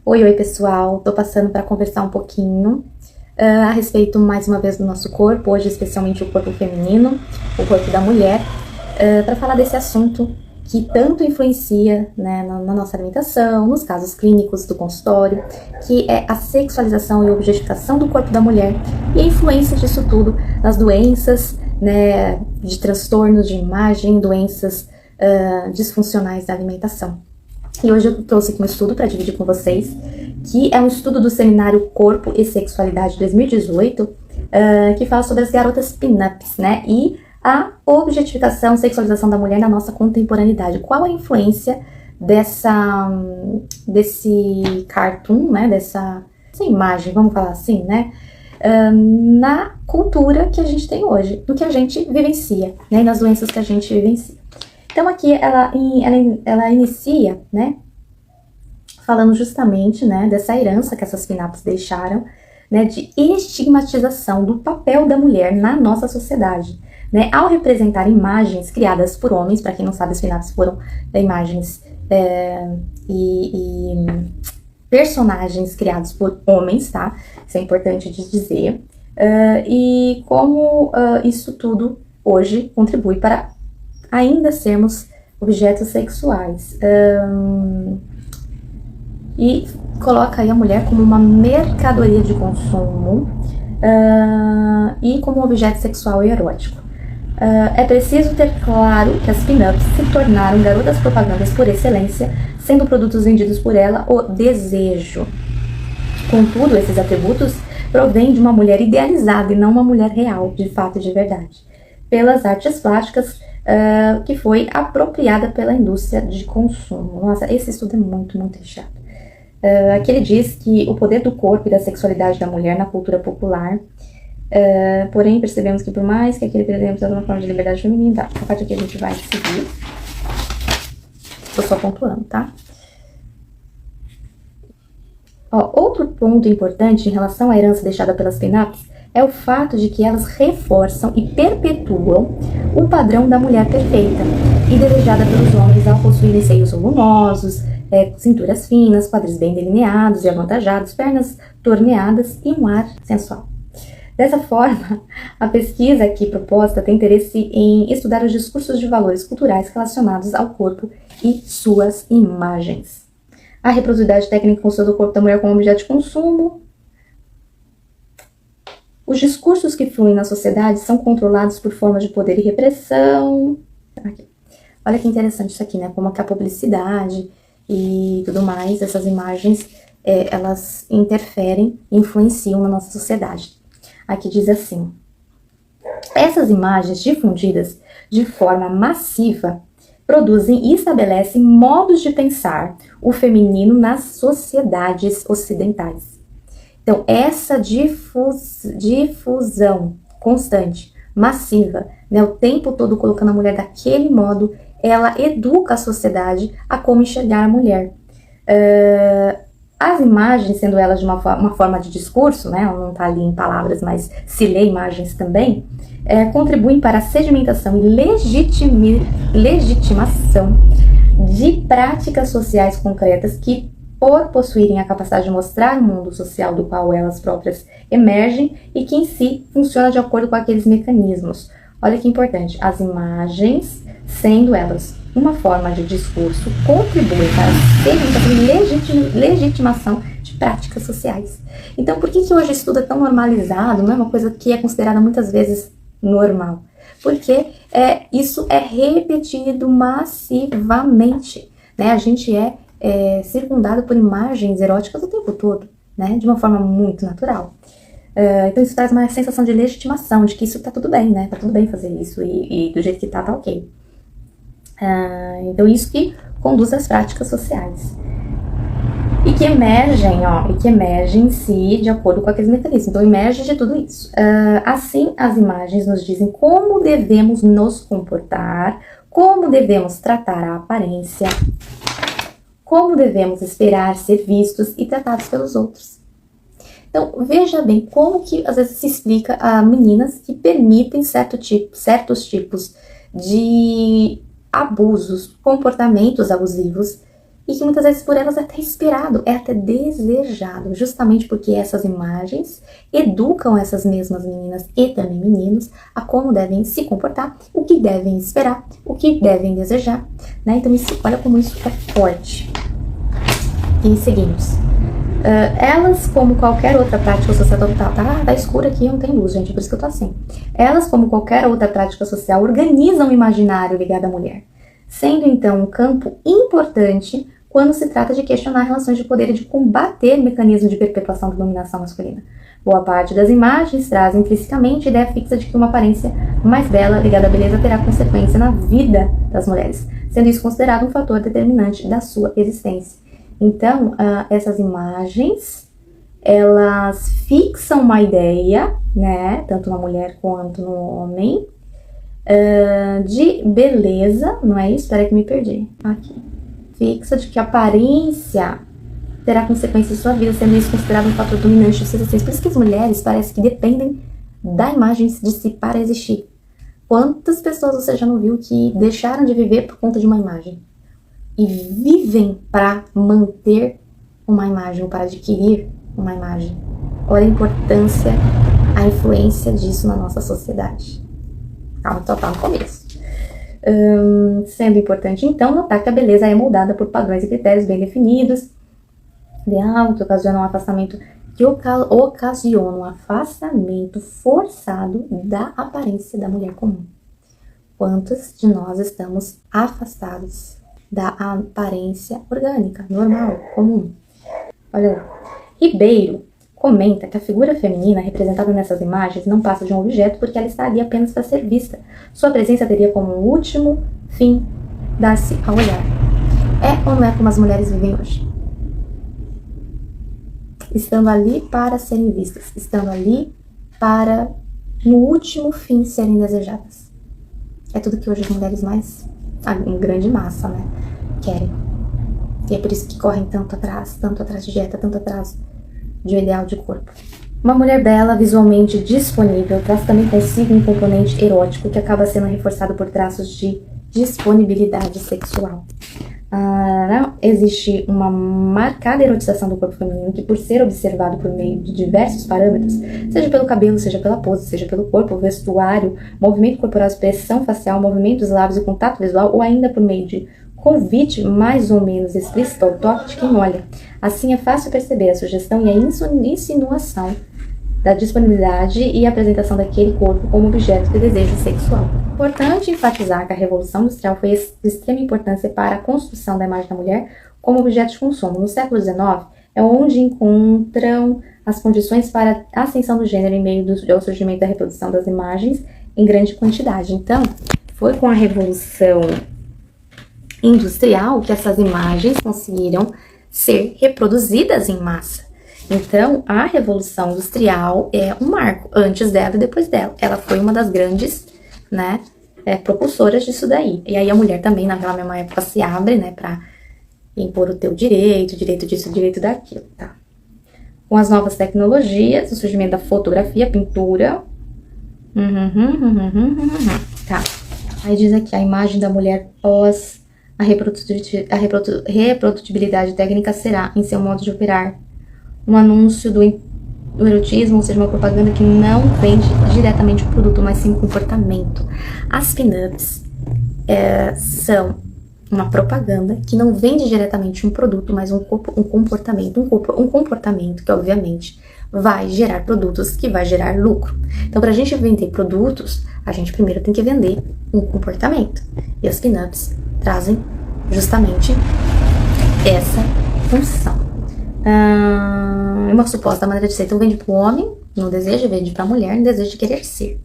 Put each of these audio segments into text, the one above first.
Oi pessoal, tô passando para conversar um pouquinho a respeito mais uma vez do nosso corpo, hoje especialmente o corpo feminino, o corpo da mulher, para falar desse assunto que tanto influencia, né, na nossa alimentação, nos casos clínicos do consultório, que é a sexualização e objetificação do corpo da mulher e a influência disso tudo nas doenças, né, de transtornos de imagem, doenças disfuncionais da alimentação. E hoje eu trouxe aqui um estudo para dividir com vocês, que é um estudo do seminário Corpo e Sexualidade 2018, que fala sobre as garotas pin-ups, né, e a objetificação e sexualização da mulher na nossa contemporaneidade. Qual a influência desse cartoon, né, dessa imagem, vamos falar assim, né, na cultura que a gente tem hoje, no que a gente vivencia, né, e nas doenças que a gente vivencia. Então aqui ela inicia, né, falando justamente, né, dessa herança que essas pin-ups deixaram, né, de estigmatização do papel da mulher na nossa sociedade, né, ao representar imagens criadas por homens. Para quem não sabe, as pin-ups foram imagens e personagens criados por homens, tá? Isso é importante de dizer. E como isso tudo hoje contribui para ainda sermos objetos sexuais. E coloca aí a mulher como uma mercadoria de consumo e como um objeto sexual e erótico. É preciso ter claro que as pin-ups se tornaram garotas propagandas por excelência, sendo produtos vendidos por ela o desejo. Contudo, esses atributos provêm de uma mulher idealizada e não uma mulher real, de fato e de verdade, pelas artes plásticas que foi apropriada pela indústria de consumo. Nossa, esse estudo é muito, muito recheado. Aqui ele diz que o poder do corpo e da sexualidade da mulher na cultura popular, porém percebemos que por mais que aquele representa uma forma de liberdade feminina, tá, a parte aqui a gente vai seguir. Estou só pontuando, tá? Outro ponto importante em relação à herança deixada pelas pin-ups é o fato de que elas reforçam e perpetuam o padrão da mulher perfeita e desejada pelos homens ao possuírem seios volumosos, cinturas finas, quadris bem delineados e avantajados, pernas torneadas e um ar sensual. Dessa forma, a pesquisa aqui proposta tem interesse em estudar os discursos de valores culturais relacionados ao corpo e suas imagens. A reproduzibilidade técnica considera o corpo da mulher como objeto de consumo. Os discursos que fluem na sociedade são controlados por formas de poder e repressão. Aqui. Olha que interessante isso aqui, né? Como que a publicidade e tudo mais, essas imagens, elas interferem e influenciam na nossa sociedade. Aqui diz assim: essas imagens difundidas de forma massiva produzem e estabelecem modos de pensar o feminino nas sociedades ocidentais. Então, essa difusão constante, massiva, né, o tempo todo colocando a mulher daquele modo, ela educa a sociedade a como enxergar a mulher. As imagens, sendo elas de uma forma de discurso, né, ela não está ali em palavras, mas se lê imagens também, contribuem para a sedimentação e legitimação de práticas sociais concretas que, por possuírem a capacidade de mostrar o mundo social do qual elas próprias emergem e que em si funciona de acordo com aqueles mecanismos. Olha que importante, as imagens, sendo elas uma forma de discurso, contribuem para a sedimentação e legitimação de práticas sociais. Então, por que hoje o estudo é tão normalizado, não é uma coisa que é considerada muitas vezes normal? Porque isso é repetido massivamente, né? A gente é circundado por imagens eróticas o tempo todo, né? De uma forma muito natural. Então isso traz uma sensação de legitimação, de que isso tá tudo bem, né? Tá tudo bem fazer isso e do jeito que tá ok. Então isso que conduz às práticas sociais. E que emergem em si de acordo com aqueles mecanismos. Então emerge de tudo isso. Assim, as imagens nos dizem como devemos nos comportar, como devemos tratar a aparência, como devemos esperar ser vistos e tratados pelos outros. Então, veja bem como que às vezes se explica a meninas que permitem certos tipos de abusos, comportamentos abusivos e que muitas vezes por elas é até esperado, é até desejado, justamente porque essas imagens educam essas mesmas meninas e também meninos a como devem se comportar, o que devem esperar, o que devem desejar, né? Então olha como isso é forte. E seguimos. Elas, como qualquer outra prática social, tá escuro aqui, não tem luz, gente, por isso que eu tô assim. Elas, como qualquer outra prática social, organizam o imaginário ligado à mulher, sendo então um campo importante quando se trata de questionar relações de poder e de combater mecanismos de perpetuação da dominação masculina. Boa parte das imagens traz intrinsecamente a ideia fixa de que uma aparência mais bela ligada à beleza terá consequência na vida das mulheres, sendo isso considerado um fator determinante da sua existência. Então, essas imagens, elas fixam uma ideia, né, tanto na mulher quanto no homem, de beleza, não é isso? Espera que me perdi. Aqui. Fixa de que a aparência terá consequências em sua vida, sendo isso considerado um fator dominante de suas ações. Por isso que as mulheres parecem que dependem da imagem de si para existir. Quantas pessoas você já não viu que deixaram de viver por conta de uma imagem? E vivem para manter uma imagem, ou para adquirir uma imagem. Olha a importância, a influência disso na nossa sociedade. Calma, só tá no começo. Sendo importante, então, notar que a beleza é moldada por padrões e critérios bem definidos, ideal, que ocasionam um afastamento, forçado da aparência da mulher comum. Quantos de nós estamos afastados da aparência orgânica, normal, comum? Olha lá. Ribeiro comenta que a figura feminina representada nessas imagens não passa de um objeto porque ela está ali apenas para ser vista. Sua presença teria como último fim dar-se a olhar. É ou não é como as mulheres vivem hoje? Estando ali para serem vistas, estando ali para, no último fim, serem desejadas. É tudo que hoje as mulheres mais, em grande massa, né, querem. E é por isso que correm tanto atrás de dieta, tanto atrás de um ideal de corpo. Uma mulher bela, visualmente disponível, traz também consigo um componente erótico que acaba sendo reforçado por traços de disponibilidade sexual. Existe uma marcada erotização do corpo feminino que, por ser observado por meio de diversos parâmetros, seja pelo cabelo, seja pela pose, seja pelo corpo, vestuário, movimento corporal, expressão facial, movimento dos lábios e contato visual, ou ainda por meio de convite mais ou menos explícito ao toque de quem olha. Assim é fácil perceber a sugestão e a insinuação da disponibilidade e apresentação daquele corpo como objeto de desejo sexual. Importante enfatizar que a Revolução Industrial foi de extrema importância para a construção da imagem da mulher como objeto de consumo. No século XIX, é onde encontram as condições para a ascensão do gênero em meio ao surgimento da reprodução das imagens em grande quantidade. Então, foi com a Revolução Industrial que essas imagens conseguiram ser reproduzidas em massa. Então, a Revolução Industrial é um marco, antes dela e depois dela. Ela foi uma das grandes, né, propulsoras disso daí. E aí a mulher também, naquela mesma época, se abre, né, pra impor o teu direito disso, direito daquilo, tá? Com as novas tecnologias, o surgimento da fotografia, pintura. Tá. Aí diz aqui, a imagem da mulher pós a reprodutibilidade técnica será, em seu modo de operar, um anúncio do erotismo, ou seja, uma propaganda que não vende diretamente o produto, mas sim o comportamento. As pin-ups são uma propaganda que não vende diretamente um produto, mas um comportamento. Um comportamento que, obviamente, vai gerar produtos, que vai gerar lucro. Então, para a gente vender produtos, a gente primeiro tem que vender um comportamento. E as pin-ups trazem justamente essa função. Uma suposta maneira de ser. Então, vende para o homem, no desejo, vende para a mulher, no desejo de querer ser.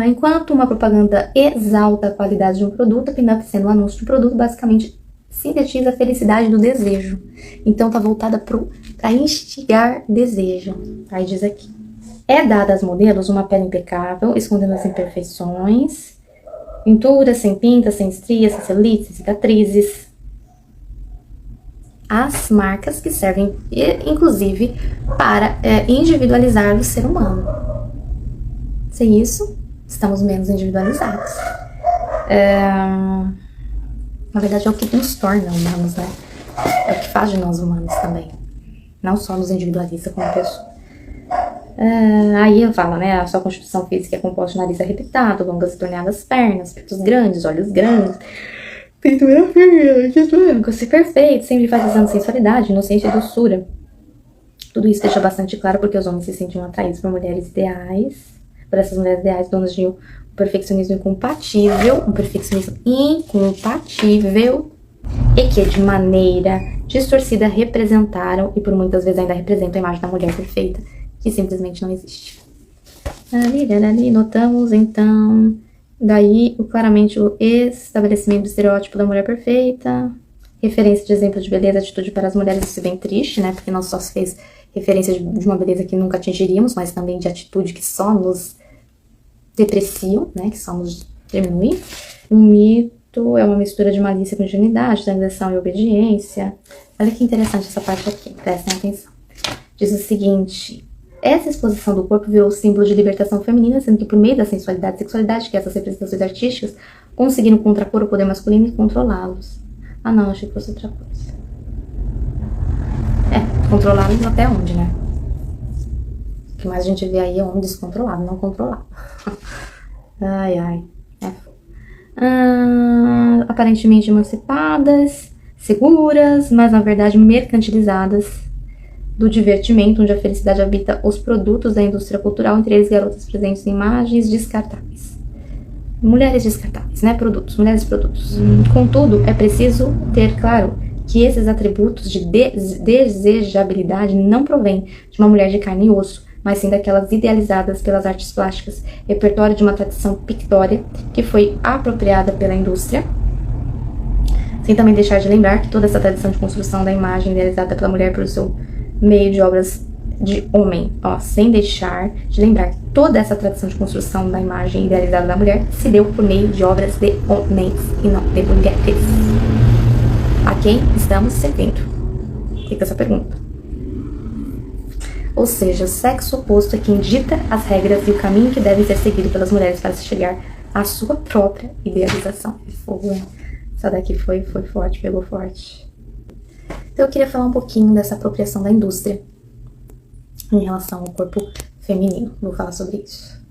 Enquanto uma propaganda exalta a qualidade de um produto, a pin-up, sendo um anúncio de produto, basicamente sintetiza a felicidade do desejo. Então, está voltada para instigar desejo. Aí diz aqui. É dada às modelos uma pele impecável, escondendo as imperfeições, pinturas sem pintas, sem estrias, sem celulite, sem cicatrizes. As marcas que servem, inclusive, para individualizar o ser humano. Sem isso, estamos menos individualizados. Na verdade, é o que nos torna humanos, né? É o que faz de nós humanos também. Não só nos individualiza como pessoa. Aí eu falo, né? A sua constituição física é composta de nariz arrebitado, longas e torneadas pernas, peitos grandes, olhos grandes, peito firme, ser perfeito, sempre enfatizando sensualidade, inocência e doçura. Tudo isso deixa bastante claro porque os homens se sentiam atraídos por mulheres ideais, por essas mulheres ideais donas de um perfeccionismo incompatível, e que de maneira distorcida representaram e por muitas vezes ainda representam a imagem da mulher perfeita, que simplesmente não existe. Ali, notamos então, daí claramente o estabelecimento do estereótipo da mulher perfeita, referência de exemplo de beleza, atitude para as mulheres, isso é bem triste, né, porque não só se fez referência de uma beleza que nunca atingiríamos, mas também de atitude que só nos depreciam, né, que só nos diminuem. Um mito é uma mistura de malícia com ingenuidade, transição e obediência. Olha que interessante essa parte aqui, prestem atenção. Diz o seguinte: essa exposição do corpo virou símbolo de libertação feminina, sendo que por meio da sensualidade e sexualidade, que essas representações artísticas conseguiram contrapor o poder masculino e controlá-los. Ah não, achei que fosse outra coisa. Controlá-los até onde, né? O que mais a gente vê aí é homem descontrolado, não controlado. Aparentemente emancipadas, seguras, mas na verdade mercantilizadas do divertimento, onde a felicidade habita os produtos da indústria cultural, entre eles garotas presentes em imagens descartáveis. Mulheres descartáveis, né? Produtos, mulheres produtos. Contudo, é preciso ter claro que esses atributos de desejabilidade não provêm de uma mulher de carne e osso, mas sim daquelas idealizadas pelas artes plásticas, repertório de uma tradição pictória que foi apropriada pela indústria, sem também deixar de lembrar que toda essa tradição de construção da imagem idealizada pela mulher por seu meio de obras de homem, sem deixar de lembrar que toda essa tradição de construção da imagem idealizada da mulher se deu por meio de obras de homens e não de mulheres. A quem estamos servindo? Fica essa pergunta. Ou seja, o sexo oposto é quem dita as regras e o caminho que devem ser seguido pelas mulheres para se chegar à sua própria idealização. Essa daqui foi forte, pegou forte. Então eu queria falar um pouquinho dessa apropriação da indústria em relação ao corpo feminino. Vou falar sobre isso.